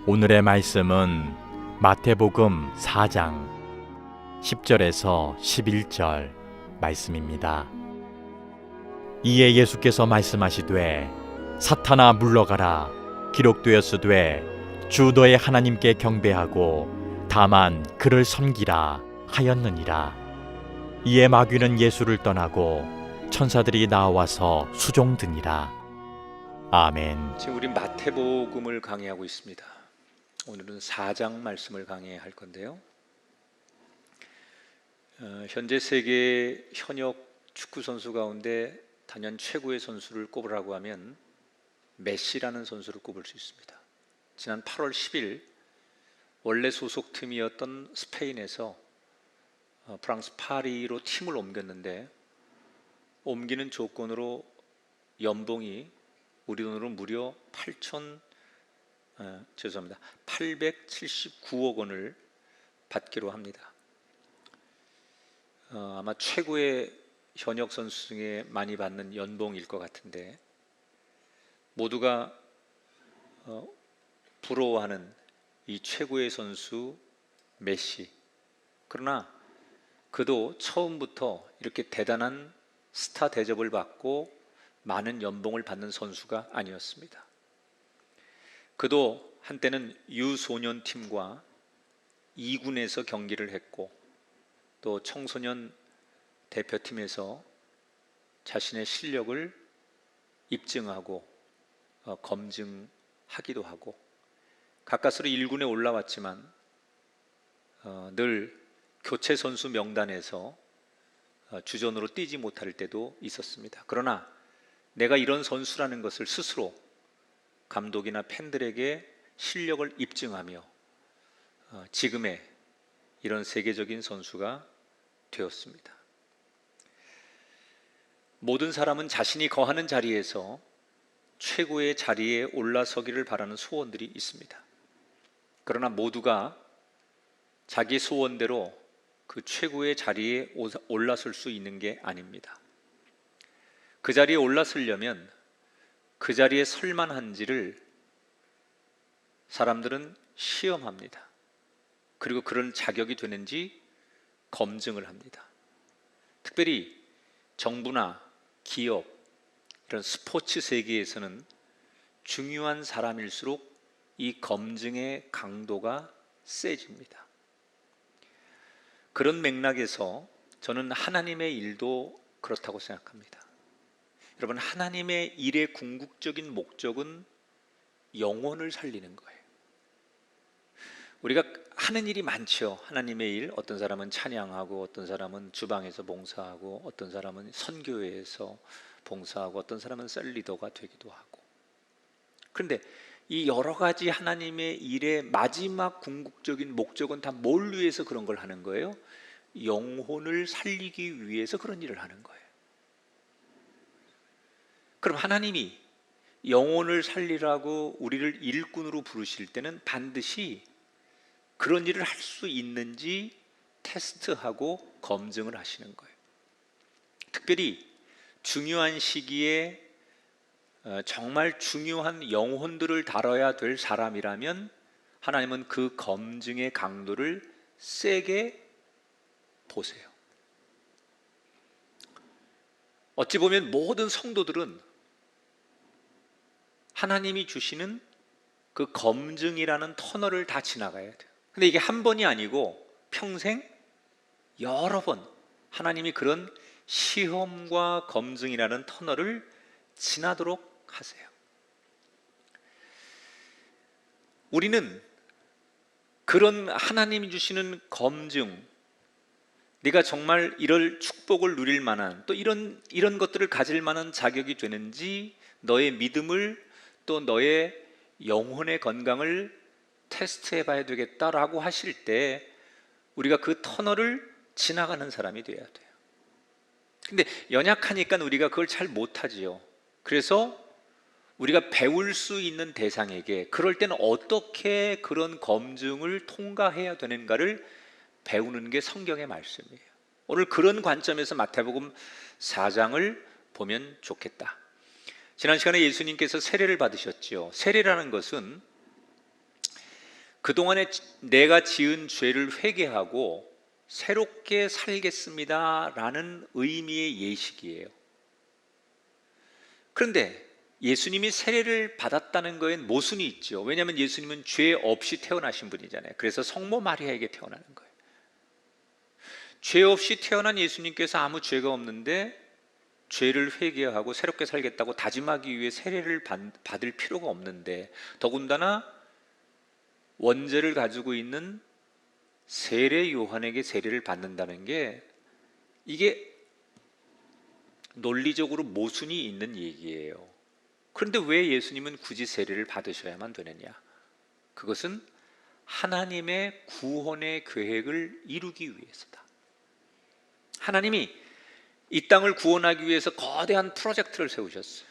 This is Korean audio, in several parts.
오늘의 말씀은 마태복음 4장 10절에서 11절 말씀입니다. 이에 예수께서 말씀하시되 사탄아 물러가라. 기록되었으되 주 너의 하나님께 경배하고 다만 그를 섬기라 하였느니라. 이에 마귀는 예수를 떠나고 천사들이 나와서 수종드니라. 아멘. 지금 우리 마태복음을 강의하고 있습니다. 오늘은 4장 말씀을 강의할 건데요. 현재 세계 현역 축구 선수 가운데 단연 최고의 선수를 꼽으라고 하면 메시라는 선수를 꼽을 수 있습니다. 지난 8월 10일 원래 소속팀이었던 스페인에서 프랑스 파리로 팀을 옮겼는데, 옮기는 조건으로 연봉이 우리 돈으로 무려 879억 원을 받기로 합니다. 아마 최고의 현역 선수 중에 많이 받는 연봉일 것 같은데, 모두가 부러워하는 이 최고의 선수 메시. 그러나 그도 처음부터 이렇게 대단한 스타 대접을 받고 많은 연봉을 받는 선수가 아니었습니다. 그도 한때는 유소년 팀과 2군에서 경기를 했고, 또 청소년 대표팀에서 자신의 실력을 입증하고 검증하기도 하고, 가까스로 1군에 올라왔지만 늘 교체 선수 명단에서 주전으로 뛰지 못할 때도 있었습니다. 그러나 내가 이런 선수라는 것을 스스로 감독이나 팬들에게 실력을 입증하며 지금의 이런 세계적인 선수가 되었습니다. 모든 사람은 자신이 거하는 자리에서 최고의 자리에 올라서기를 바라는 소원들이 있습니다. 그러나 모두가 자기 소원대로 그 최고의 자리에 올라설 수 있는 게 아닙니다. 그 자리에 올라서려면 그 자리에 설만한지를 사람들은 시험합니다. 그리고 그런 자격이 되는지 검증을 합니다. 특별히 정부나 기업, 이런 스포츠 세계에서는 중요한 사람일수록 이 검증의 강도가 세집니다. 그런 맥락에서 저는 하나님의 일도 그렇다고 생각합니다. 여러분, 하나님의 일의 궁극적인 목적은 영혼을 살리는 거예요. 우리가 하는 일이 많죠. 하나님의 일, 어떤 사람은 찬양하고, 어떤 사람은 주방에서 봉사하고, 어떤 사람은 선교회에서 봉사하고, 어떤 사람은 셀리더가 되기도 하고. 그런데 이 여러 가지 하나님의 일의 마지막 궁극적인 목적은 다 뭘 위해서 그런 걸 하는 거예요? 영혼을 살리기 위해서 그런 일을 하는 거예요. 그럼 하나님이 영혼을 살리라고 우리를 일꾼으로 부르실 때는 반드시 그런 일을 할 수 있는지 테스트하고 검증을 하시는 거예요. 특별히 중요한 시기에 정말 중요한 영혼들을 다뤄야 될 사람이라면 하나님은 그 검증의 강도를 세게 보세요. 어찌 보면 모든 성도들은 하나님이 주시는 그 검증이라는 터널을 다 지나가야 돼요. 근데 이게 한 번이 아니고 평생 여러 번 하나님이 그런 시험과 검증이라는 터널을 지나도록 하세요. 우리는 그런 하나님이 주시는 검증, 네가 정말 이럴 축복을 누릴 만한, 또 이런 것들을 가질 만한 자격이 되는지, 너의 믿음을, 또 너의 영혼의 건강을 테스트해 봐야 되겠다라고 하실 때 우리가 그 터널을 지나가는 사람이 돼야 돼요. 근데 연약하니까 우리가 그걸 잘 못하지요. 그래서 우리가 배울 수 있는 대상에게 그럴 때는 어떻게 그런 검증을 통과해야 되는가를 배우는 게 성경의 말씀이에요. 오늘 그런 관점에서 마태복음 4장을 보면 좋겠다. 지난 시간에 예수님께서 세례를 받으셨지요. 세례라는 것은 그동안에 내가 지은 죄를 회개하고 새롭게 살겠습니다라는 의미의 예식이에요. 그런데 예수님이 세례를 받았다는 거엔 모순이 있죠. 왜냐하면 예수님은 죄 없이 태어나신 분이잖아요. 그래서 성모 마리아에게 태어나는 거예요. 죄 없이 태어난 예수님께서 아무 죄가 없는데 죄를 회개하고 새롭게 살겠다고 다짐하기 위해 세례를 받을 필요가 없는데, 더군다나 원죄를 가지고 있는 세례 요한에게 세례를 받는다는 게 이게 논리적으로 모순이 있는 얘기예요. 그런데 왜 예수님은 굳이 세례를 받으셔야만 되느냐? 그것은 하나님의 구원의 계획을 이루기 위해서다. 하나님이 이 땅을 구원하기 위해서 거대한 프로젝트를 세우셨어요.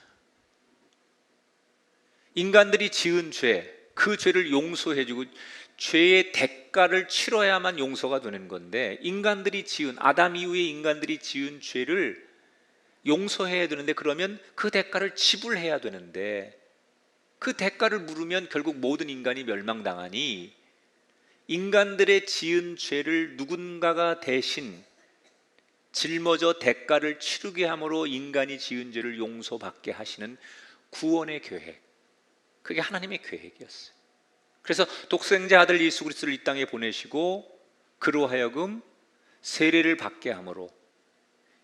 인간들이 지은 죄, 그 죄를 용서해주고 죄의 대가를 치러야만 용서가 되는 건데, 인간들이 지은, 아담 이후에 인간들이 지은 죄를 용서해야 되는데, 그러면 그 대가를 지불해야 되는데, 그 대가를 물으면 결국 모든 인간이 멸망당하니 인간들의 지은 죄를 누군가가 대신 짊어져 대가를 치르게 함으로 인간이 지은 죄를 용서받게 하시는 구원의 계획, 그게 하나님의 계획이었어요. 그래서 독생자 아들 예수 그리스도를 이 땅에 보내시고 그로 하여금 세례를 받게 함으로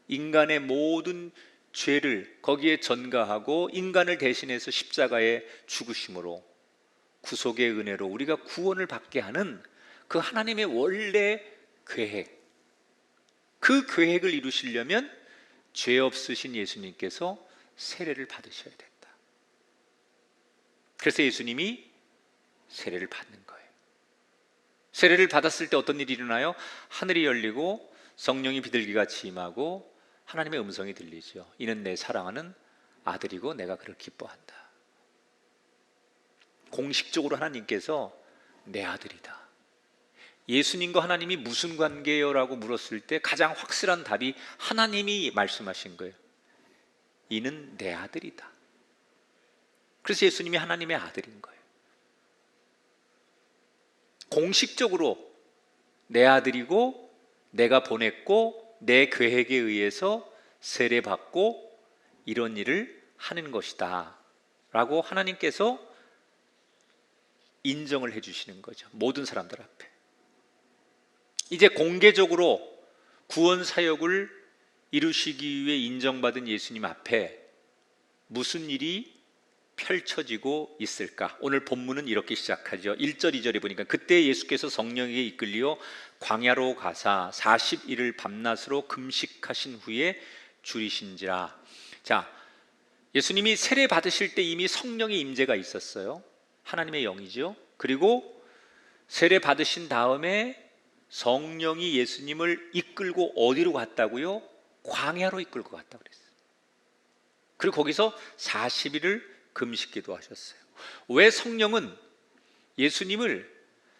인간의 모든 죄를 거기에 전가하고 인간을 대신해서 십자가에 죽으심으로 구속의 은혜로 우리가 구원을 받게 하는 그 하나님의 원래 계획, 그 계획을 이루시려면 죄 없으신 예수님께서 세례를 받으셔야 된다. 그래서 예수님이 세례를 받는 거예요. 세례를 받았을 때 어떤 일이 일어나요? 하늘이 열리고 성령이 비둘기같이 임하고 하나님의 음성이 들리죠. 이는 내 사랑하는 아들이고 내가 그를 기뻐한다. 공식적으로 하나님께서 내 아들이다. 예수님과 하나님이 무슨 관계예요? 라고 물었을 때 가장 확실한 답이 하나님이 말씀하신 거예요. 이는 내 아들이다. 그래서 예수님이 하나님의 아들인 거예요. 공식적으로 내 아들이고 내가 보냈고 내 계획에 의해서 세례받고 이런 일을 하는 것이다 라고 하나님께서 인정을 해주시는 거죠. 모든 사람들 앞에. 이제 공개적으로 구원 사역을 이루시기 위해 인정받은 예수님 앞에 무슨 일이 펼쳐지고 있을까? 오늘 본문은 이렇게 시작하죠. 1절 2절에 보니까 그때 예수께서 성령에게 이끌려 광야로 가사 40일을 밤낮으로 금식하신 후에 줄이신지라. 자, 예수님이 세례 받으실 때 이미 성령의 임재가 있었어요. 하나님의 영이죠. 그리고 세례 받으신 다음에 성령이 예수님을 이끌고 어디로 갔다고요? 광야로 이끌고 갔다고 그랬어요. 그리고 거기서 40일을 금식기도 하셨어요. 왜 성령은 예수님을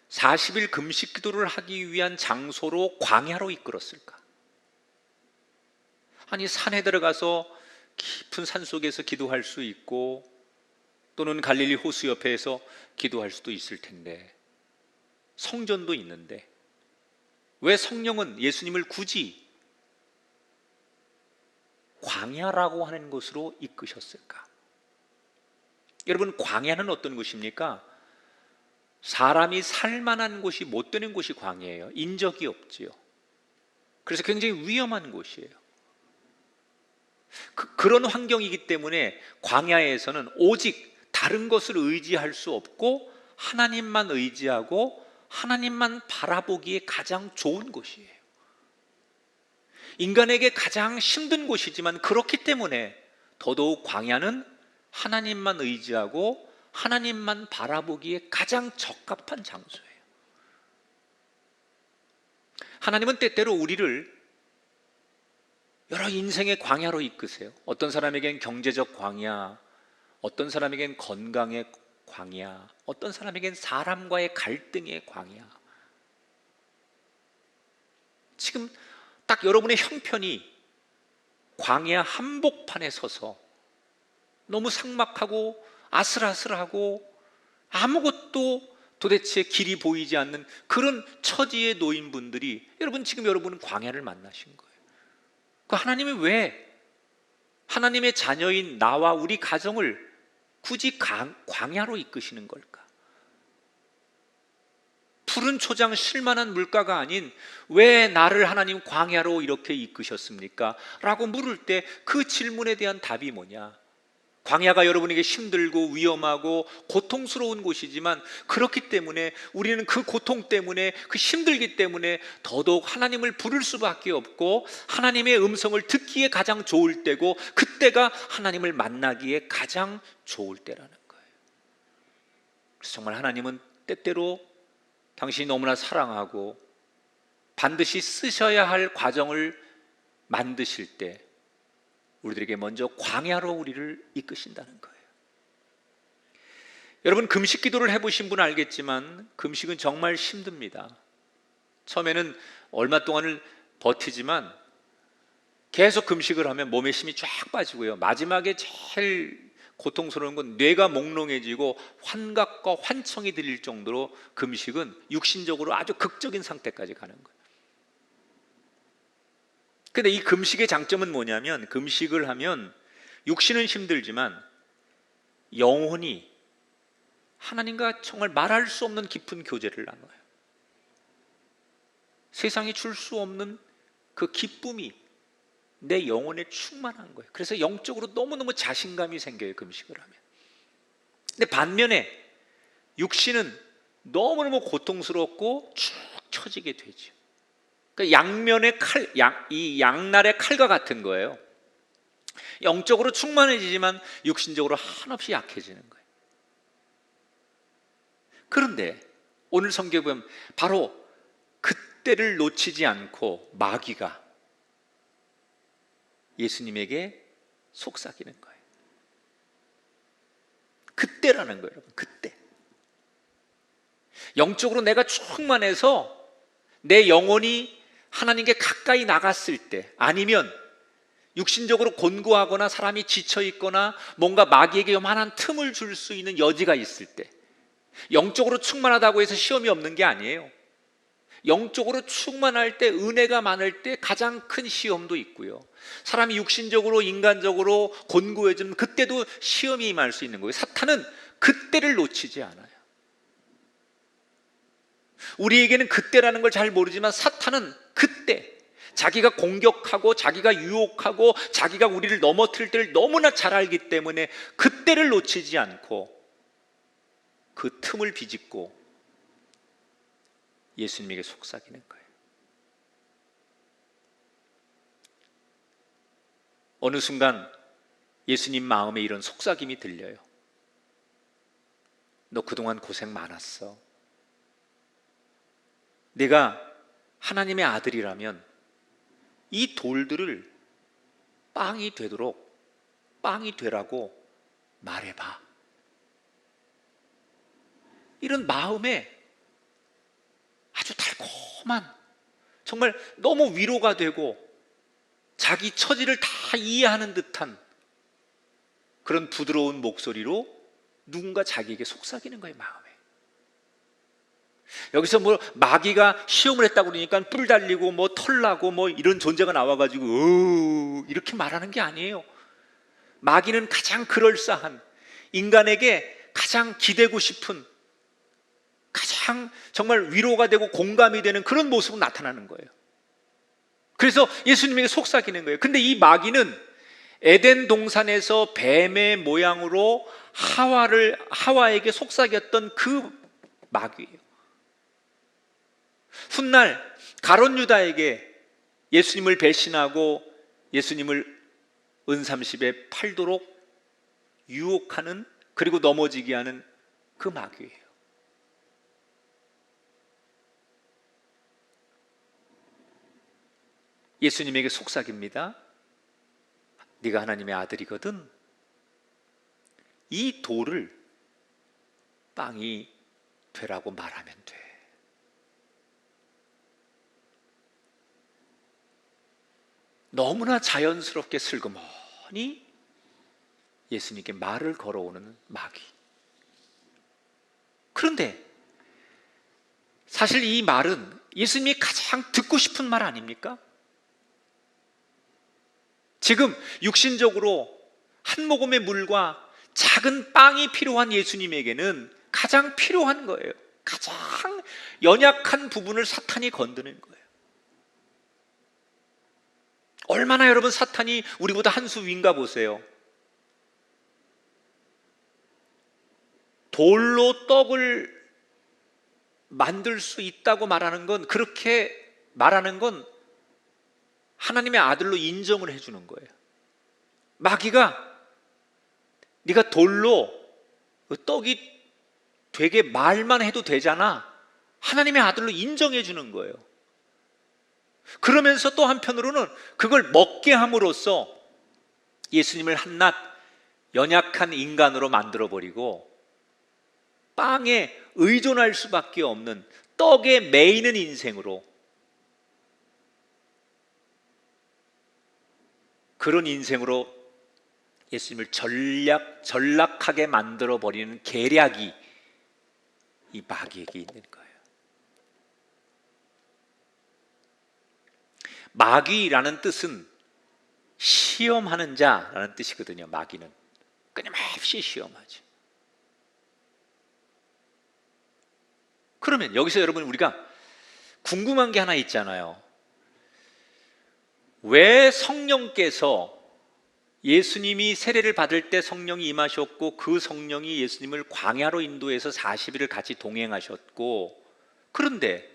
40일 금식기도를 하기 위한 장소로 광야로 이끌었을까? 아니, 산에 들어가서 깊은 산 속에서 기도할 수 있고 또는 갈릴리 호수 옆에서 기도할 수도 있을 텐데, 성전도 있는데 왜 성령은 예수님을 굳이 광야라고 하는 곳으로 이끄셨을까? 여러분, 광야는 어떤 곳입니까? 사람이 살만한 곳이 못 되는 곳이 광야예요. 인적이 없지요. 그래서 굉장히 위험한 곳이에요. 그런 환경이기 때문에 광야에서는 오직 다른 것을 의지할 수 없고 하나님만 의지하고 하나님만 바라보기에 가장 좋은 곳이에요. 인간에게 가장 힘든 곳이지만 그렇기 때문에 더더욱 광야는 하나님만 의지하고 하나님만 바라보기에 가장 적합한 장소예요. 하나님은 때때로 우리를 여러 인생의 광야로 이끄세요. 어떤 사람에겐 경제적 광야, 어떤 사람에겐 건강의 광야, 어떤 사람에겐 사람과의 갈등의 광야. 지금 딱 여러분의 형편이 광야 한복판에 서서 너무 삭막하고 아슬아슬하고 아무것도 도대체 길이 보이지 않는 그런 처지에 놓인 분들이, 여러분 지금 여러분은 광야를 만나신 거예요. 그 하나님이 왜 하나님의 자녀인 나와 우리 가정을 굳이 광야로 이끄시는 걸까? 푸른 초장 쉴만한 물가가 아닌 왜 나를 하나님 광야로 이렇게 이끄셨습니까? 라고 물을 때 그 질문에 대한 답이 뭐냐? 광야가 여러분에게 힘들고 위험하고 고통스러운 곳이지만, 그렇기 때문에 우리는 그 고통 때문에, 그 힘들기 때문에 더더욱 하나님을 부를 수밖에 없고, 하나님의 음성을 듣기에 가장 좋을 때고, 그때가 하나님을 만나기에 가장 좋을 때라는 거예요. 그래서 정말 하나님은 때때로 당신이 너무나 사랑하고 반드시 쓰셔야 할 과정을 만드실 때 우리들에게 먼저 광야로 우리를 이끄신다는 거예요. 여러분, 금식 기도를 해보신 분은 알겠지만 금식은 정말 힘듭니다. 처음에는 얼마 동안을 버티지만 계속 금식을 하면 몸에 힘이 쫙 빠지고요, 마지막에 제일 고통스러운 건 뇌가 몽롱해지고 환각과 환청이 들릴 정도로 금식은 육신적으로 아주 극적인 상태까지 가는 거예요. 근데 이 금식의 장점은 뭐냐면, 금식을 하면 육신은 힘들지만 영혼이 하나님과 정말 말할 수 없는 깊은 교제를 나눠요. 세상이 줄 수 없는 그 기쁨이 내 영혼에 충만한 거예요. 그래서 영적으로 너무너무 자신감이 생겨요, 금식을 하면. 근데 반면에 육신은 너무너무 고통스럽고 축 처지게 되죠. 그러니까 양면의 칼, 이 양날의 칼과 같은 거예요. 영적으로 충만해지지만 육신적으로 한없이 약해지는 거예요. 그런데 오늘 성경에 보면 바로 그때를 놓치지 않고 마귀가 예수님에게 속삭이는 거예요. 그때라는 거예요, 여러분. 그때 영적으로 내가 충만해서 내 영혼이 하나님께 가까이 나갔을 때, 아니면 육신적으로 곤고하거나 사람이 지쳐있거나 뭔가 마귀에게 요만한 틈을 줄 수 있는 여지가 있을 때, 영적으로 충만하다고 해서 시험이 없는 게 아니에요. 영적으로 충만할 때, 은혜가 많을 때 가장 큰 시험도 있고요, 사람이 육신적으로 인간적으로 곤고해지면 그때도 시험이 임할 수 있는 거예요. 사탄은 그때를 놓치지 않아요. 우리에게는 그때라는 걸 잘 모르지만 사탄은 그때, 자기가 공격하고 자기가 유혹하고 자기가 우리를 넘어뜨릴 때를 너무나 잘 알기 때문에 그때를 놓치지 않고 그 틈을 비집고 예수님에게 속삭이는 거예요. 어느 순간 예수님 마음에 이런 속삭임이 들려요. 너 그동안 고생 많았어. 내가 하나님의 아들이라면 이 돌들을 빵이 되도록, 빵이 되라고 말해봐. 이런 마음에 아주 달콤한, 정말 너무 위로가 되고 자기 처지를 다 이해하는 듯한 그런 부드러운 목소리로 누군가 자기에게 속삭이는 거예요, 마음에. 여기서 뭐 마귀가 시험을 했다고 그러니까 뿔 달리고 뭐 털 나고 뭐 이런 존재가 나와가지고 이렇게 말하는 게 아니에요. 마귀는 가장 그럴싸한, 인간에게 가장 기대고 싶은, 가장 정말 위로가 되고 공감이 되는 그런 모습으로 나타나는 거예요. 그래서 예수님에게 속삭이는 거예요. 근데 이 마귀는 에덴 동산에서 뱀의 모양으로 하와에게 속삭였던 그 마귀예요. 훗날 가룟 유다에게 예수님을 배신하고 예수님을 은삼십에 팔도록 유혹하는, 그리고 넘어지게 하는 그 마귀예요. 예수님에게 속삭입니다. 네가 하나님의 아들이거든 이 돌을 빵이 되라고 말하면 돼. 너무나 자연스럽게 슬그머니 예수님께 말을 걸어오는 마귀. 그런데 사실 이 말은 예수님이 가장 듣고 싶은 말 아닙니까? 지금 육신적으로 한 모금의 물과 작은 빵이 필요한 예수님에게는 가장 필요한 거예요. 가장 연약한 부분을 사탄이 건드는 거예요. 얼마나 여러분 사탄이 우리보다 한 수 위인가 보세요. 돌로 떡을 만들 수 있다고 말하는 건, 그렇게 말하는 건 하나님의 아들로 인정을 해주는 거예요. 마귀가 네가 돌로 떡이 되게 말만 해도 되잖아, 하나님의 아들로 인정해 주는 거예요. 그러면서 또 한편으로는 그걸 먹게 함으로써 예수님을 한낱 연약한 인간으로 만들어버리고 빵에 의존할 수밖에 없는, 떡에 매이는 인생으로, 그런 인생으로 예수님을 전락하게 만들어버리는 계략이 이 마귀에게 있는 거예요. 마귀라는 뜻은 시험하는 자라는 뜻이거든요. 마귀는 끊임없이 시험하죠. 그러면 여기서 여러분, 우리가 궁금한 게 하나 있잖아요. 왜 성령께서, 예수님이 세례를 받을 때 성령이 임하셨고 그 성령이 예수님을 광야로 인도해서 40일을 같이 동행하셨고, 그런데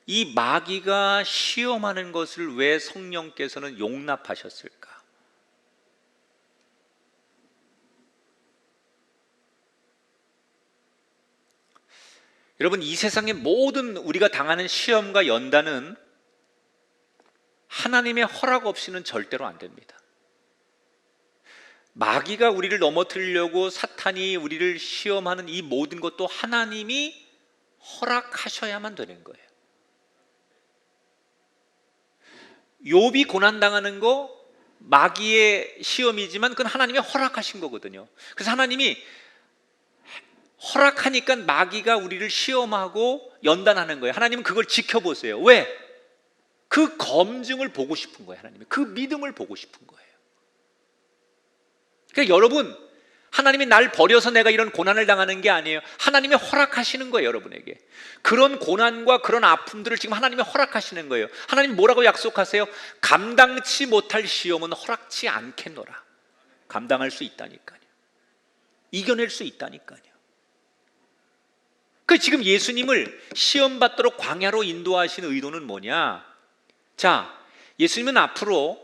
이 마귀가 시험하는 것을 왜 성령께서는 용납하셨을까? 여러분, 이 세상의 모든 우리가 당하는 시험과 연단은 하나님의 허락 없이는 절대로 안 됩니다. 마귀가 우리를 넘어뜨리려고 사탄이 우리를 시험하는 이 모든 것도 하나님이 허락하셔야만 되는 거예요. 욥이 고난당하는 거 마귀의 시험이지만 그건 하나님이 허락하신 거거든요. 그래서 하나님이 허락하니까 마귀가 우리를 시험하고 연단하는 거예요. 하나님은 그걸 지켜보세요. 왜? 그 검증을 보고 싶은 거예요. 하나님이 그 믿음을 보고 싶은 거예요. 그러니까 여러분, 하나님이 날 버려서 내가 이런 고난을 당하는 게 아니에요. 하나님이 허락하시는 거예요. 여러분에게 그런 고난과 그런 아픔들을 지금 하나님이 허락하시는 거예요. 하나님 뭐라고 약속하세요? 감당치 못할 시험은 허락치 않겠노라. 감당할 수 있다니까요. 이겨낼 수 있다니까요. 그 지금 예수님을 시험 받도록 광야로 인도하신 의도는 뭐냐? 자, 예수님은 앞으로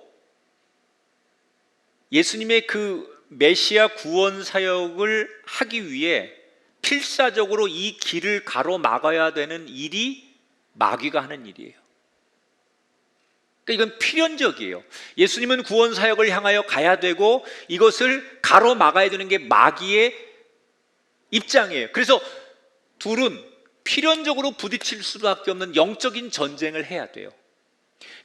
예수님의 그 메시아 구원 사역을 하기 위해 필사적으로 이 길을 가로막아야 되는 일이 마귀가 하는 일이에요. 그러니까 이건 필연적이에요. 예수님은 구원 사역을 향하여 가야 되고 이것을 가로막아야 되는 게 마귀의 입장이에요. 그래서 둘은 필연적으로 부딪힐 수밖에 없는 영적인 전쟁을 해야 돼요.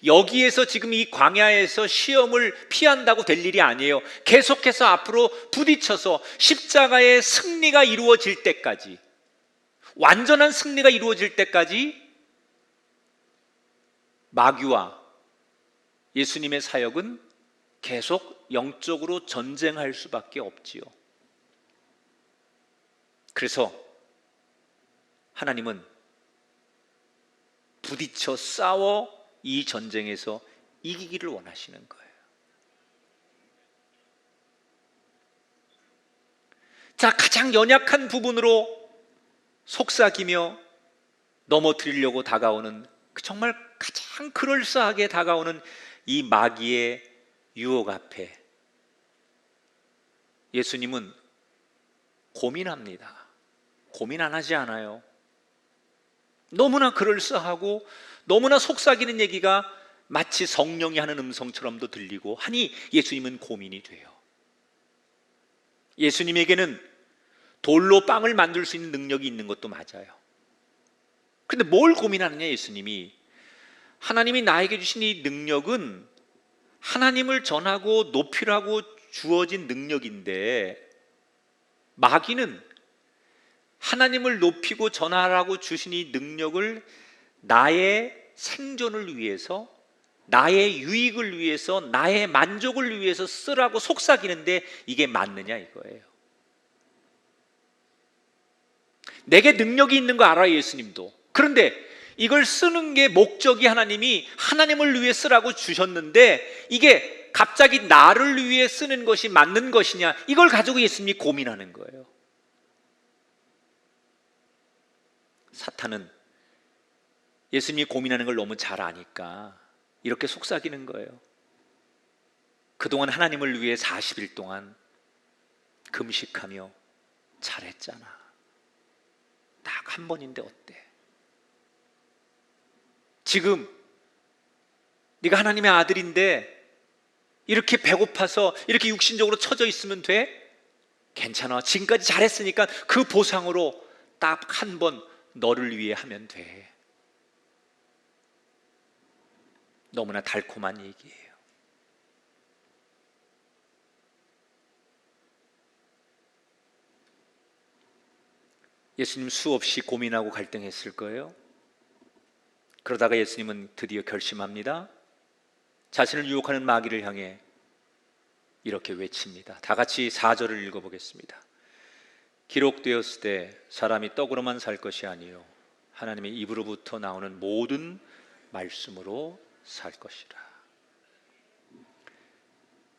여기에서 지금 이 광야에서 시험을 피한다고 될 일이 아니에요. 계속해서 앞으로 부딪혀서 십자가의 승리가 이루어질 때까지, 완전한 승리가 이루어질 때까지 마귀와 예수님의 사역은 계속 영적으로 전쟁할 수밖에 없지요. 그래서 하나님은 부딪혀 싸워 이 전쟁에서 이기기를 원하시는 거예요. 자, 가장 연약한 부분으로 속삭이며 넘어뜨리려고 다가오는, 정말 가장 그럴싸하게 다가오는 이 마귀의 유혹 앞에 예수님은 고민합니다. 고민 안 하지 않아요. 너무나 그럴싸하고 너무나 속삭이는 얘기가 마치 성령이 하는 음성처럼도 들리고 하니 예수님은 고민이 돼요. 예수님에게는 돌로 빵을 만들 수 있는 능력이 있는 것도 맞아요. 그런데 뭘 고민하느냐, 예수님이. 하나님이 나에게 주신 이 능력은 하나님을 전하고 높이라고 주어진 능력인데, 마귀는 하나님을 높이고 전하라고 주신 이 능력을 나의 생존을 위해서, 나의 유익을 위해서, 나의 만족을 위해서 쓰라고 속삭이는데 이게 맞느냐 이거예요. 내게 능력이 있는 거 알아요, 예수님도. 그런데 이걸 쓰는 게 목적이 하나님이 하나님을 위해 쓰라고 주셨는데 이게 갑자기 나를 위해 쓰는 것이 맞는 것이냐, 이걸 가지고 예수님이 고민하는 거예요. 사탄은 예수님이 고민하는 걸 너무 잘 아니까 이렇게 속삭이는 거예요. 그동안 하나님을 위해 40일 동안 금식하며 잘했잖아. 딱 한 번인데 어때? 지금 네가 하나님의 아들인데 이렇게 배고파서 이렇게 육신적으로 처져 있으면 돼? 괜찮아. 지금까지 잘했으니까 그 보상으로 딱 한 번 너를 위해 하면 돼. 너무나 달콤한 얘기예요. 예수님 수없이 고민하고 갈등했을 거예요. 그러다가 예수님은 드디어 결심합니다. 자신을 유혹하는 마귀를 향해 이렇게 외칩니다. 다 같이 4절을 읽어보겠습니다. 기록되었으되 사람이 떡으로만 살 것이 아니요 하나님의 입으로부터 나오는 모든 말씀으로 살 것이라.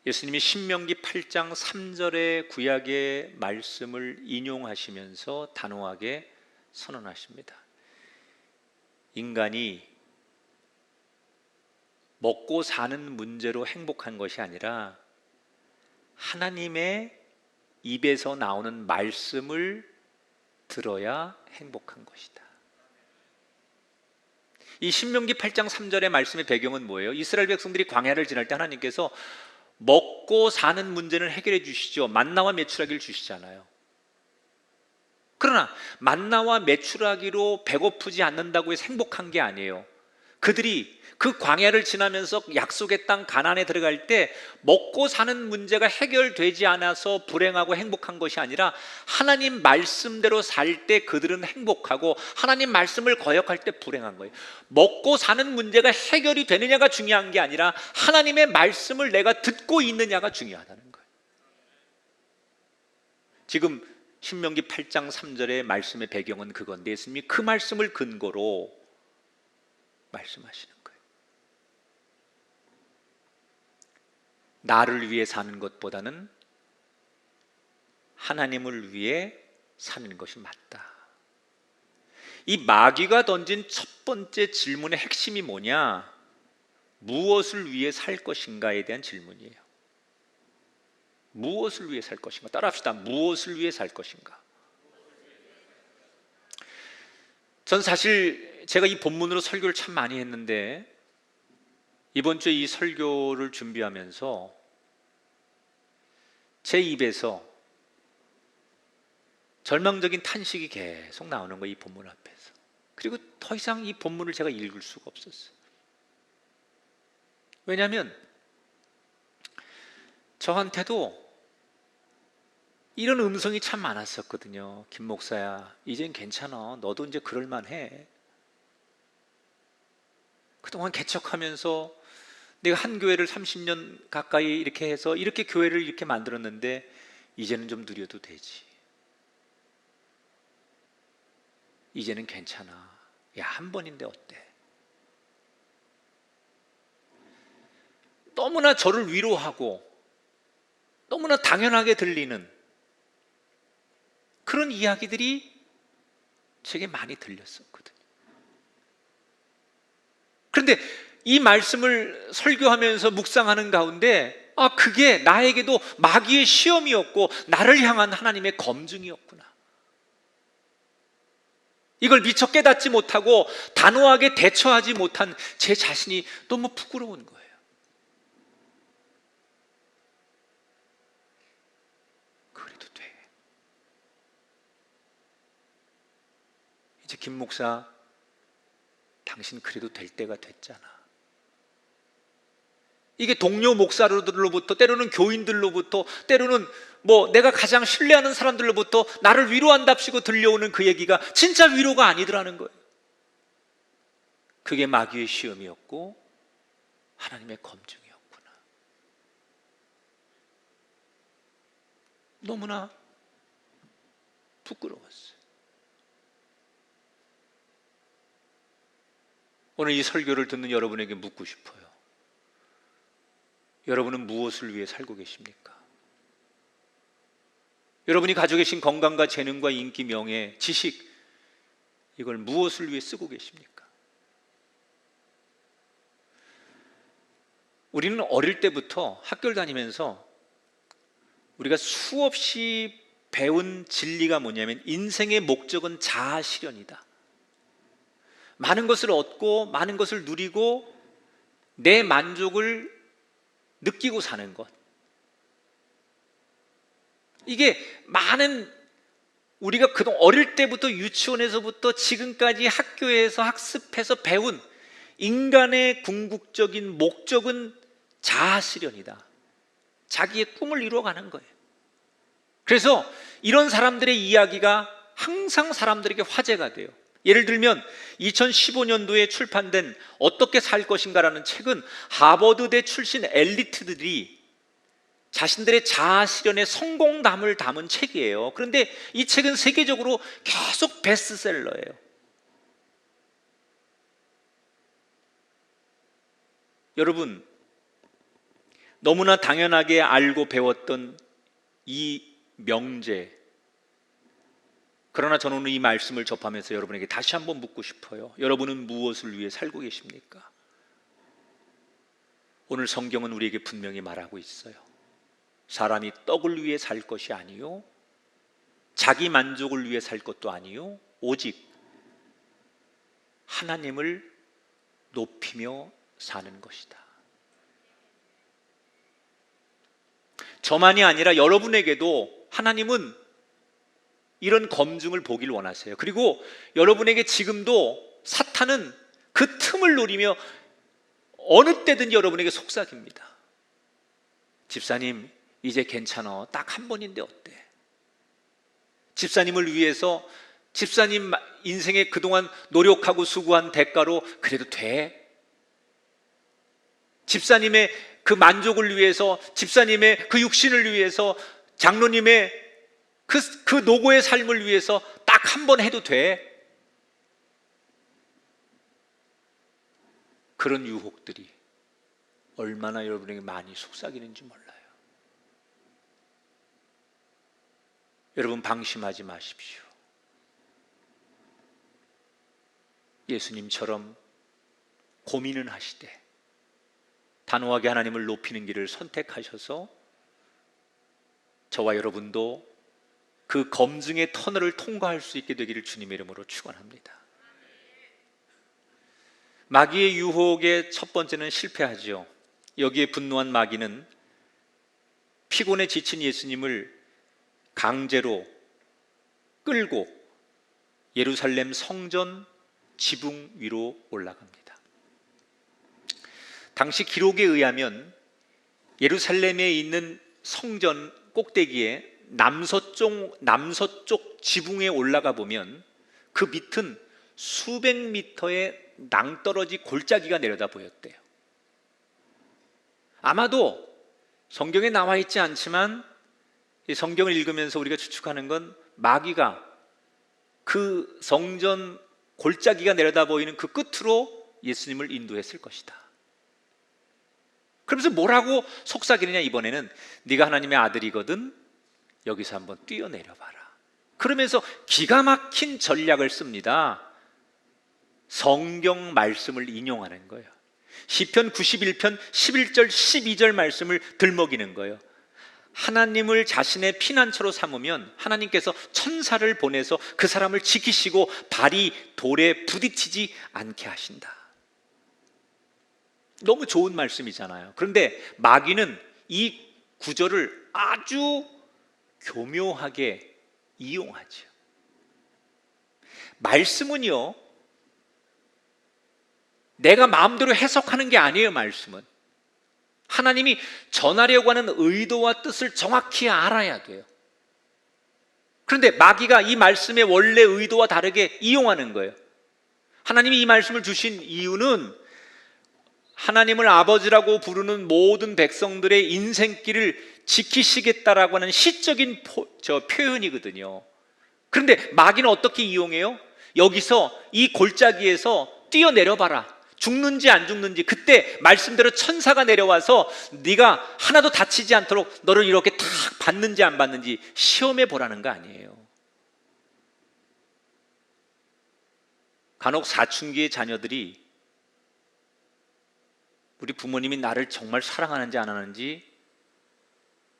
예수님이 신명기 8장 3절의 구약의 말씀을 인용하시면서 단호하게 선언하십니다. 인간이 먹고 사는 문제로 행복한 것이 아니라 하나님의 입에서 나오는 말씀을 들어야 행복한 것이다. 이 신명기 8장 3절의 말씀의 배경은 뭐예요? 이스라엘 백성들이 광야를 지날 때 하나님께서 먹고 사는 문제는 해결해 주시죠. 만나와 메추라기를 주시잖아요. 그러나 만나와 메추라기로 배고프지 않는다고 해서 행복한 게 아니에요. 그들이 그 광야를 지나면서 약속의 땅 가나안에 들어갈 때 먹고 사는 문제가 해결되지 않아서 불행하고 행복한 것이 아니라 하나님 말씀대로 살 때 그들은 행복하고 하나님 말씀을 거역할 때 불행한 거예요. 먹고 사는 문제가 해결이 되느냐가 중요한 게 아니라 하나님의 말씀을 내가 듣고 있느냐가 중요하다는 거예요. 지금 신명기 8장 3절의 말씀의 배경은 그건데 예수님이 그 말씀을 근거로 말씀하시는 거예요. 나를 위해 사는 것보다는 하나님을 위해 사는 것이 맞다. 이 마귀가 던진 첫 번째 질문의 핵심이 뭐냐? 무엇을 위해 살 것인가에 대한 질문이에요. 무엇을 위해 살 것인가? 따라합시다. 무엇을 위해 살 것인가? 전 사실 제가 이 본문으로 설교를 참 많이 했는데 이번 주에 이 설교를 준비하면서 제 입에서 절망적인 탄식이 계속 나오는 거예요. 이 본문 앞에서. 그리고 더 이상 이 본문을 제가 읽을 수가 없었어요. 왜냐하면 저한테도 이런 음성이 참 많았었거든요. 김 목사야, 이젠 괜찮아. 너도 이제 그럴만해. 그동안 개척하면서 내가 한 교회를 30년 가까이 이렇게 해서 이렇게 교회를 이렇게 만들었는데 이제는 좀 누려도 되지. 이제는 괜찮아. 야, 한 번인데 어때? 너무나 저를 위로하고 너무나 당연하게 들리는 그런 이야기들이 제게 많이 들렸었거든요. 그런데 이 말씀을 설교하면서 묵상하는 가운데 그게 나에게도 마귀의 시험이었고 나를 향한 하나님의 검증이었구나. 이걸 미처 깨닫지 못하고 단호하게 대처하지 못한 제 자신이 너무 부끄러운 거예요. 그래도 돼. 이제 김 목사, 당신 그래도 될 때가 됐잖아. 이게 동료 목사들로부터, 때로는 교인들로부터, 때로는 뭐 내가 가장 신뢰하는 사람들로부터 나를 위로한답시고 들려오는 그 얘기가 진짜 위로가 아니더라는 거예요. 그게 마귀의 시험이었고 하나님의 검증이었구나. 너무나 부끄러웠어요. 오늘 이 설교를 듣는 여러분에게 묻고 싶어요. 여러분은 무엇을 위해 살고 계십니까? 여러분이 가지고 계신 건강과 재능과 인기, 명예, 지식, 이걸 무엇을 위해 쓰고 계십니까? 우리는 어릴 때부터 학교를 다니면서 우리가 수없이 배운 진리가 뭐냐면 인생의 목적은 자아 실현이다. 많은 것을 얻고 많은 것을 누리고 내 만족을 느끼고 사는 것. 이게 많은 우리가 그동안 어릴 때부터 유치원에서부터 지금까지 학교에서 학습해서 배운 인간의 궁극적인 목적은 자아 실현이다. 자기의 꿈을 이루어가는 거예요. 그래서 이런 사람들의 이야기가 항상 사람들에게 화제가 돼요. 예를 들면 2015년도에 출판된 어떻게 살 것인가라는 책은 하버드대 출신 엘리트들이 자신들의 자아 실현의 성공담을 담은 책이에요. 그런데 이 책은 세계적으로 계속 베스트셀러예요. 여러분, 너무나 당연하게 알고 배웠던 이 명제, 그러나 저는 오늘 이 말씀을 접하면서 여러분에게 다시 한번 묻고 싶어요. 여러분은 무엇을 위해 살고 계십니까? 오늘 성경은 우리에게 분명히 말하고 있어요. 사람이 떡을 위해 살 것이 아니요, 자기 만족을 위해 살 것도 아니요, 오직 하나님을 높이며 사는 것이다. 저만이 아니라 여러분에게도 하나님은 이런 검증을 보길 원하세요. 그리고 여러분에게 지금도 사탄은 그 틈을 노리며 어느 때든지 여러분에게 속삭입니다. 집사님, 이제 괜찮아. 딱 한 번인데 어때? 집사님을 위해서 집사님 인생에 그동안 노력하고 수고한 대가로 그래도 돼? 집사님의 그 위해서, 집사님의 그 육신을 위해서, 장로님의 그 노고의 삶을 위해서 딱 한 번 해도 돼? 그런 유혹들이 얼마나 여러분에게 많이 속삭이는지 몰라요. 여러분, 방심하지 마십시오. 예수님처럼 고민은 하시되 단호하게 하나님을 높이는 길을 선택하셔서 저와 여러분도 그 검증의 터널을 통과할 수 있게 되기를 주님의 이름으로 축원합니다. 마귀의 유혹의 첫 번째는 실패하죠. 여기에 분노한 마귀는 피곤에 지친 예수님을 강제로 끌고 예루살렘 성전 지붕 위로 올라갑니다. 당시 기록에 의하면 예루살렘에 있는 성전 꼭대기에 남서쪽 지붕에 올라가 보면 그 밑은 수백 미터의 낭떠러지 골짜기가 내려다 보였대요. 아마도 성경에 나와 있지 않지만 이 성경을 읽으면서 우리가 추측하는 건 마귀가 그 성전 골짜기가 내려다 보이는 그 끝으로 예수님을 인도했을 것이다. 그러면서 뭐라고 속삭이느냐, 이번에는 네가 하나님의 아들이거든 여기서 한번 뛰어내려봐라. 그러면서 기가 막힌 전략을 씁니다. 성경 말씀을 인용하는 거예요. 시편 91편 11절 12절 말씀을 들먹이는 거예요. 하나님을 자신의 피난처로 삼으면 하나님께서 천사를 보내서 그 사람을 지키시고 발이 돌에 부딪히지 않게 하신다. 너무 좋은 말씀이잖아요. 그런데 마귀는 이 구절을 아주 교묘하게 이용하죠. 말씀은요, 내가 마음대로 해석하는 게 아니에요. 말씀은 하나님이 전하려고 하는 의도와 뜻을 정확히 알아야 돼요. 그런데 마귀가 이 말씀의 원래 의도와 다르게 이용하는 거예요. 하나님이 이 말씀을 주신 이유는 하나님을 아버지라고 부르는 모든 백성들의 인생길을 지키시겠다라고 하는 시적인 표현이거든요. 그런데 마귀는 어떻게 이용해요? 여기서 이 골짜기에서 뛰어내려봐라. 죽는지 안 죽는지, 그때 말씀대로 천사가 내려와서 네가 하나도 다치지 않도록 너를 이렇게 탁 받는지 안 받는지 시험해 보라는 거 아니에요. 간혹 사춘기의 자녀들이 우리 부모님이 나를 정말 사랑하는지 안 하는지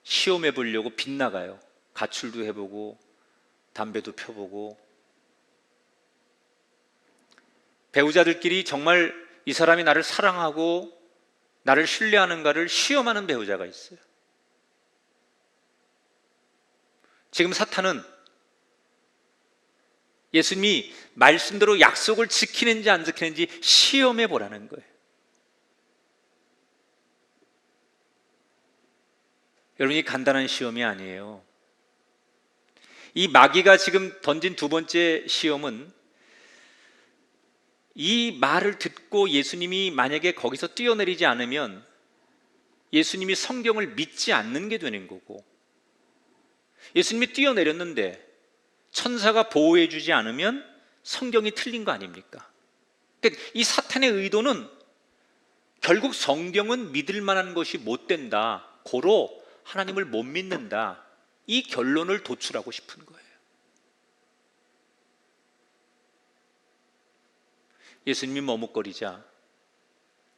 시험해 보려고 빗나가요. 가출도 해보고 담배도 펴보고. 배우자들끼리 정말 이 사람이 나를 사랑하고 나를 신뢰하는가를 시험하는 배우자가 있어요. 지금 사탄은 예수님이 말씀대로 약속을 지키는지 안 지키는지 시험해 보라는 거예요. 여러분, 이 간단한 시험이 아니에요. 이 마귀가 지금 던진 두 번째 시험은 이 말을 듣고 예수님이 만약에 거기서 뛰어내리지 않으면 예수님이 성경을 믿지 않는 게 되는 거고, 예수님이 뛰어내렸는데 천사가 보호해 주지 않으면 성경이 틀린 거 아닙니까? 그러니까 이 사탄의 의도는 결국 성경은 믿을 만한 것이 못 된다, 고로 하나님을 못 믿는다, 이 결론을 도출하고 싶은 거예요. 예수님이 머뭇거리자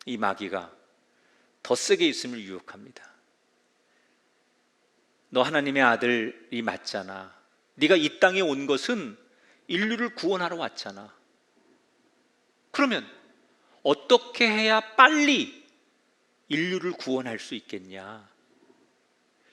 이 마귀가 더 세게 있음을 유혹합니다. 너 하나님의 아들이 맞잖아. 네가 이 땅에 온 것은 인류를 구원하러 왔잖아. 그러면 어떻게 해야 빨리 인류를 구원할 수 있겠냐?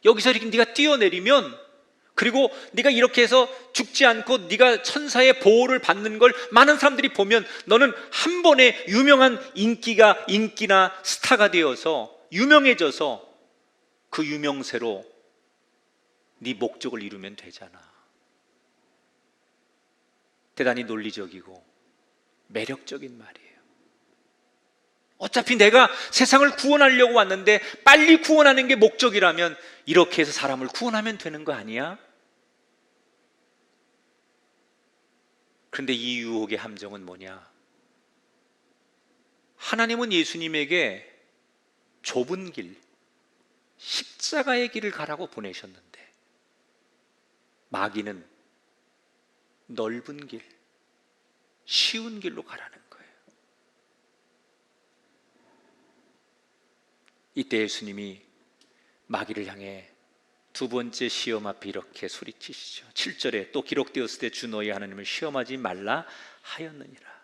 여기서 이렇게 네가 뛰어내리면, 그리고 네가 이렇게 해서 죽지 않고 네가 천사의 보호를 받는 걸 많은 사람들이 보면 너는 한 번에 유명한 인기나 스타가 되어서 유명해져서 그 유명세로 네 목적을 이루면 되잖아. 대단히 논리적이고 매력적인 말이에요. 어차피 내가 세상을 구원하려고 왔는데 빨리 구원하는 게 목적이라면 이렇게 해서 사람을 구원하면 되는 거 아니야? 그런데 이 유혹의 함정은 뭐냐? 하나님은 예수님에게 좁은 길, 십자가의 길을 가라고 보내셨는데 마귀는 넓은 길, 쉬운 길로 가라는 거예요. 이때 예수님이 마귀를 향해 두 번째 시험 앞에 이렇게 소리치시죠. 7절에 또 기록되었을 때 주 너희 하나님을 시험하지 말라 하였느니라.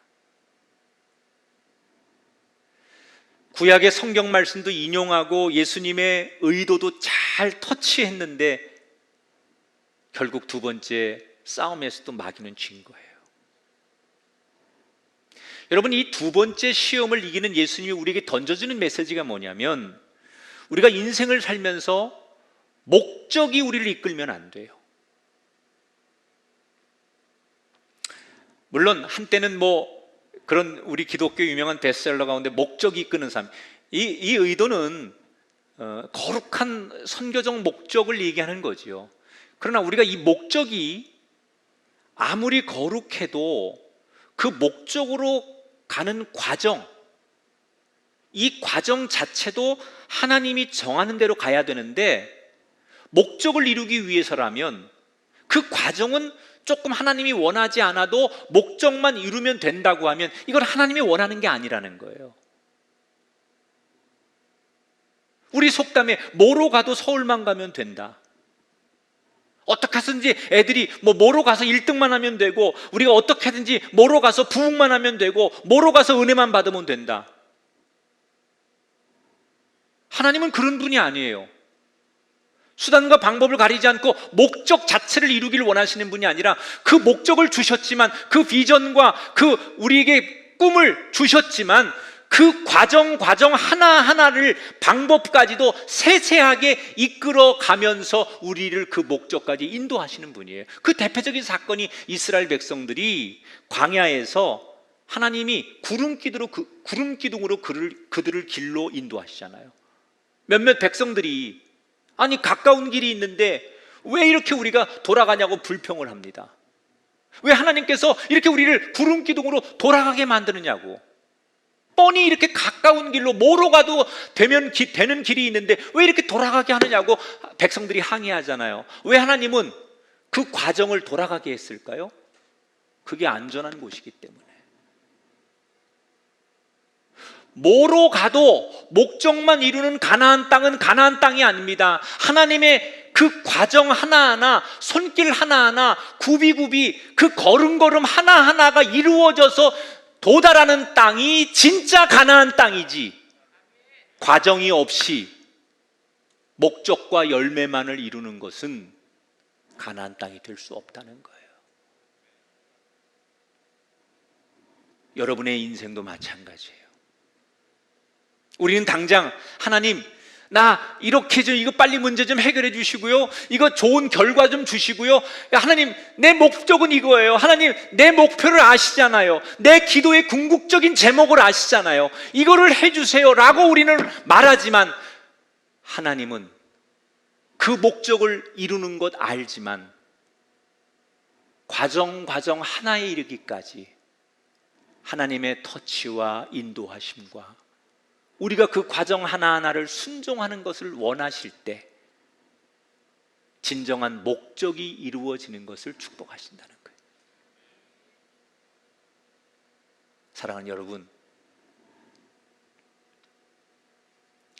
구약의 성경 말씀도 인용하고 예수님의 의도도 잘 터치했는데 결국 두 번째 싸움에서도 마귀는 진 거예요. 여러분, 이 두 번째 시험을 이기는 예수님이 우리에게 던져주는 메시지가 뭐냐면, 우리가 인생을 살면서 목적이 우리를 이끌면 안 돼요. 물론 한때는 그런 우리 기독교 유명한 베스트셀러 가운데 목적이 이끄는 삶, 이 의도는 거룩한 선교적 목적을 얘기하는 거지요. 그러나 우리가 이 목적이 아무리 거룩해도 그 목적으로 가는 과정, 이 과정 자체도 하나님이 정하는 대로 가야 되는데, 목적을 이루기 위해서라면 그 과정은 조금 하나님이 원하지 않아도 목적만 이루면 된다고 하면 이건 하나님이 원하는 게 아니라는 거예요. 우리 속담에 뭐로 가도 서울만 가면 된다. 어떻게 하든지 애들이 뭐로 가서 1등만 하면 되고, 우리가 어떻게 하든지 뭐로 가서 부흥만 하면 되고, 뭐로 가서 은혜만 받으면 된다. 하나님은 그런 분이 아니에요. 수단과 방법을 가리지 않고 목적 자체를 이루기를 원하시는 분이 아니라, 그 목적을 주셨지만, 그 비전과 그 우리에게 꿈을 주셨지만 그 과정 하나하나를 방법까지도 세세하게 이끌어 가면서 우리를 그 목적까지 인도하시는 분이에요. 그 대표적인 사건이 이스라엘 백성들이 광야에서 하나님이 구름 기둥으로 그들을 길로 인도하시잖아요. 몇몇 백성들이 아니 가까운 길이 있는데 왜 이렇게 우리가 돌아가냐고 불평을 합니다. 왜 하나님께서 이렇게 우리를 구름 기둥으로 돌아가게 만드느냐고. 뻔히 이렇게 가까운 길로 뭐로 가도 되는 길이 있는데 왜 이렇게 돌아가게 하느냐고 백성들이 항의하잖아요. 왜 하나님은 그 과정을 돌아가게 했을까요? 그게 안전한 곳이기 때문에. 뭐로 가도 목적만 이루는 가나안 땅은 가나안 땅이 아닙니다. 하나님의 그 과정 하나하나, 손길 하나하나, 굽이굽이 그 걸음걸음 하나하나가 이루어져서 도달하는 땅이 진짜 가나안 땅이지, 과정이 없이 목적과 열매만을 이루는 것은 가나안 땅이 될 수 없다는 거예요. 여러분의 인생도 마찬가지예요. 우리는 당장 하나님 나 이렇게 좀 이거 빨리 문제 좀 해결해 주시고요, 이거 좋은 결과 좀 주시고요, 하나님 내 목적은 이거예요, 하나님 내 목표를 아시잖아요, 내 기도의 궁극적인 제목을 아시잖아요, 이거를 해주세요 라고 우리는 말하지만 하나님은 그 목적을 이루는 것 알지만 과정 하나에 이르기까지 하나님의 터치와 인도하심과 우리가 그 과정 하나하나를 순종하는 것을 원하실 때 진정한 목적이 이루어지는 것을 축복하신다는 거예요. 사랑하는 여러분,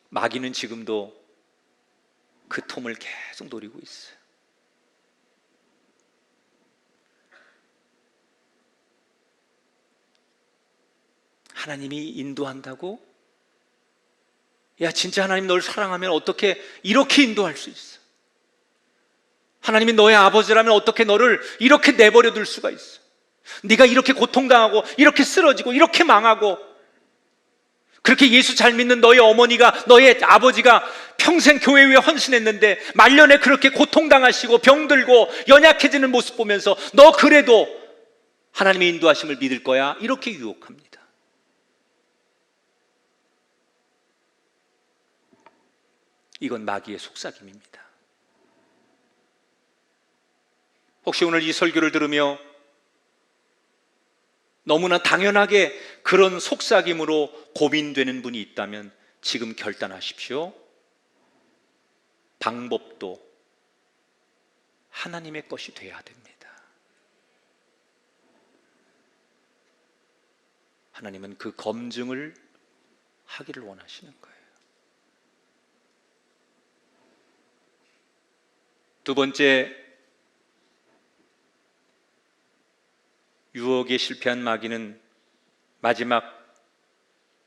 마귀는 지금도 그 틈을 계속 노리고 있어요. 하나님이 인도한다고? 야, 진짜 하나님 널 사랑하면 어떻게 이렇게 인도할 수 있어? 하나님이 너의 아버지라면 어떻게 너를 이렇게 내버려 둘 수가 있어? 네가 이렇게 고통당하고 이렇게 쓰러지고 이렇게 망하고, 그렇게 예수 잘 믿는 너의 어머니가, 너의 아버지가 평생 교회 위에 헌신했는데 말년에 그렇게 고통당하시고 병들고 연약해지는 모습 보면서 너 그래도 하나님의 인도하심을 믿을 거야? 이렇게 유혹합니다. 이건 마귀의 속삭임입니다. 혹시 오늘 이 설교를 들으며 너무나 당연하게 그런 속삭임으로 고민되는 분이 있다면 지금 결단하십시오. 방법도 하나님의 것이 돼야 됩니다. 하나님은 그 검증을 하기를 원하시는 거예요. 두 번째, 유혹에 실패한 마귀는 마지막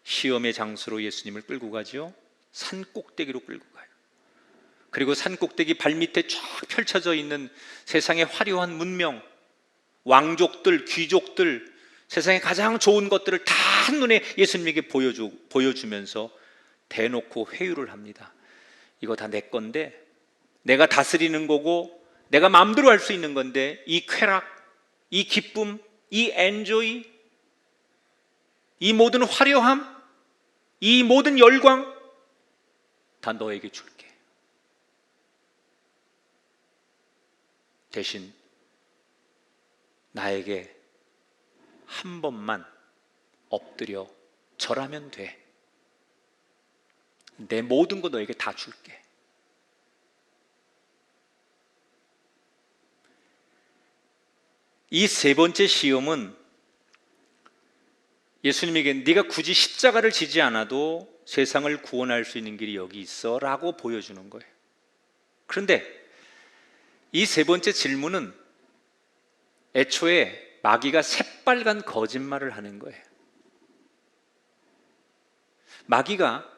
시험의 장소로 예수님을 끌고 가죠. 산 꼭대기로 끌고 가요. 그리고 산 꼭대기 발밑에 쫙 펼쳐져 있는 세상의 화려한 문명, 왕족들, 귀족들, 세상의 가장 좋은 것들을 다 한눈에 예수님에게 보여주면서 대놓고 회유를 합니다. 이거 다 내 건데, 내가 다스리는 거고 내가 마음대로 할 수 있는 건데, 이 쾌락, 이 기쁨, 이 엔조이, 이 모든 화려함, 이 모든 열광 다 너에게 줄게. 대신 나에게 한 번만 엎드려 절하면 돼. 내 모든 거 너에게 다 줄게. 이 세 번째 시험은 예수님에게 네가 굳이 십자가를 지지 않아도 세상을 구원할 수 있는 길이 여기 있어 라고 보여주는 거예요. 그런데 이 세 번째 질문은 애초에 마귀가 새빨간 거짓말을 하는 거예요. 마귀가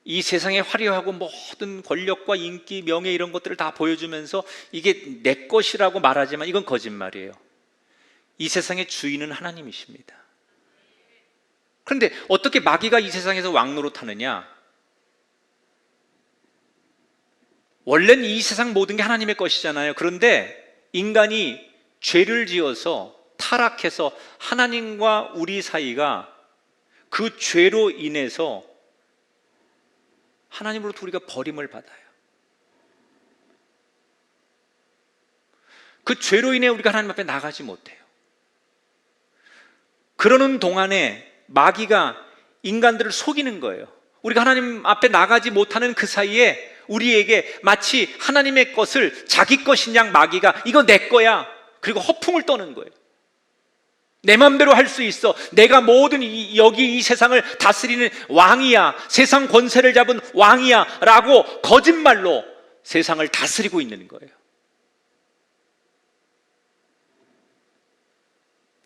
이 세상에 화려하고 모든 권력과 인기, 명예 이런 것들을 다 보여주면서 이게 내 것이라고 말하지만 이건 거짓말이에요. 이 세상의 주인은 하나님이십니다. 그런데 어떻게 마귀가 이 세상에서 왕노릇하느냐? 원래는 이 세상 모든 게 하나님의 것이잖아요. 그런데 인간이 죄를 지어서 타락해서 하나님과 우리 사이가 그 죄로 인해서 하나님으로부터 우리가 버림을 받아요. 그 죄로 인해 우리가 하나님 앞에 나가지 못해요. 그러는 동안에 마귀가 인간들을 속이는 거예요. 우리가 하나님 앞에 나가지 못하는 그 사이에 우리에게 마치 하나님의 것을 자기 것인 양 마귀가 이거 내 거야, 그리고 허풍을 떠는 거예요. 내 마음대로 할 수 있어. 내가 모든 여기 이 세상을 다스리는 왕이야, 세상 권세를 잡은 왕이야 라고 거짓말로 세상을 다스리고 있는 거예요.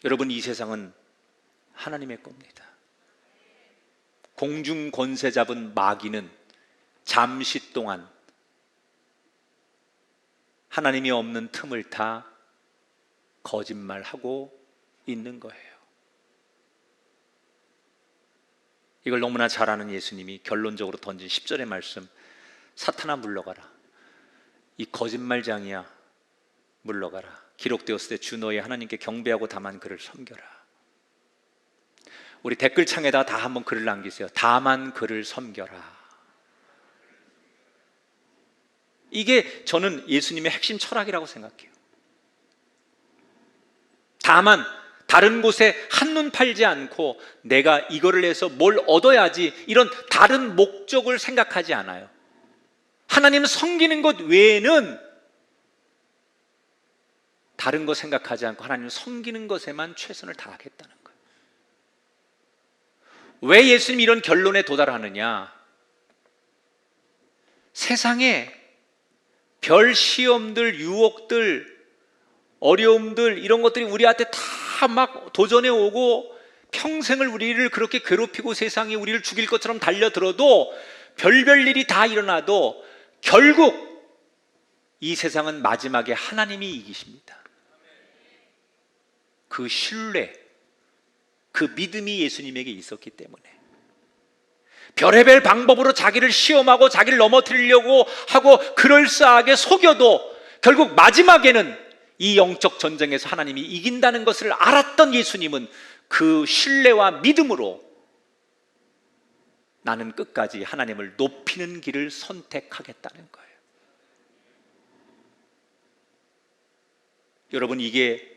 여러분, 이 세상은 하나님의 겁니다. 공중 권세 잡은 마귀는 잠시 동안 하나님이 없는 틈을 타 거짓말하고 있는 거예요. 이걸 너무나 잘 아는 예수님이 결론적으로 던진 10절의 말씀, 사탄아 물러가라, 이 거짓말장이야 물러가라. 기록되었을 때 주 너의 하나님께 경배하고 다만 그를 섬겨라. 우리 댓글창에다 다 한번 글을 남기세요. 다만 그를 섬겨라. 이게 저는 예수님의 핵심 철학이라고 생각해요. 다만 다른 곳에 한눈 팔지 않고 내가 이거를 해서 뭘 얻어야지, 이런 다른 목적을 생각하지 않아요. 하나님 섬기는 것 외에는 다른 거 생각하지 않고 하나님을 섬기는 것에만 최선을 다하겠다는 거예요. 왜 예수님이 이런 결론에 도달하느냐? 세상에 별 시험들, 유혹들, 어려움들, 이런 것들이 우리한테 다 막 도전해 오고 평생을 우리를 그렇게 괴롭히고 세상이 우리를 죽일 것처럼 달려들어도, 별별 일이 다 일어나도 결국 이 세상은 마지막에 하나님이 이기십니다. 그 신뢰, 그 믿음이 예수님에게 있었기 때문에 별의별 방법으로 자기를 시험하고 자기를 넘어뜨리려고 하고 그럴싸하게 속여도 결국 마지막에는 이 영적 전쟁에서 하나님이 이긴다는 것을 알았던 예수님은 그 신뢰와 믿음으로 나는 끝까지 하나님을 높이는 길을 선택하겠다는 거예요. 여러분, 이게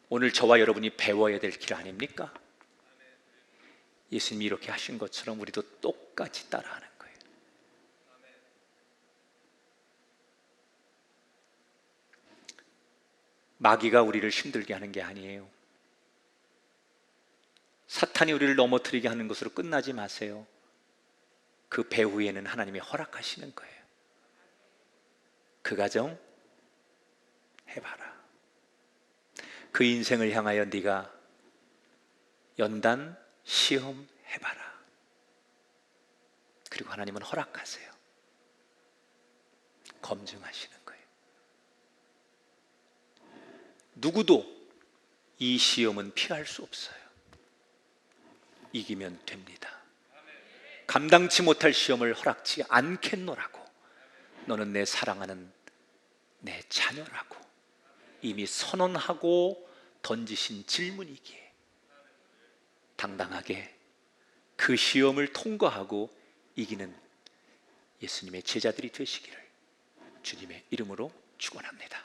오늘 저와 여러분이 배워야 될 길 아닙니까? 예수님이 이렇게 하신 것처럼 우리도 똑같이 따라하는 거예요. 마귀가 우리를 힘들게 하는 게 아니에요. 사탄이 우리를 넘어뜨리게 하는 것으로 끝나지 마세요. 그 배후에는 하나님이 허락하시는 거예요. 그 과정 해봐라. 그 인생을 향하여 네가 연단 시험 해봐라. 그리고 하나님은 허락하세요. 검증하시는 거예요. 누구도 이 시험은 피할 수 없어요. 이기면 됩니다. 감당치 못할 시험을 허락지 않겠노라고. 너는 내 사랑하는 내 자녀라고 이미 선언하고 던지신 질문이기에 당당하게 그 시험을 통과하고 이기는 예수님의 제자들이 되시기를 주님의 이름으로 축원합니다.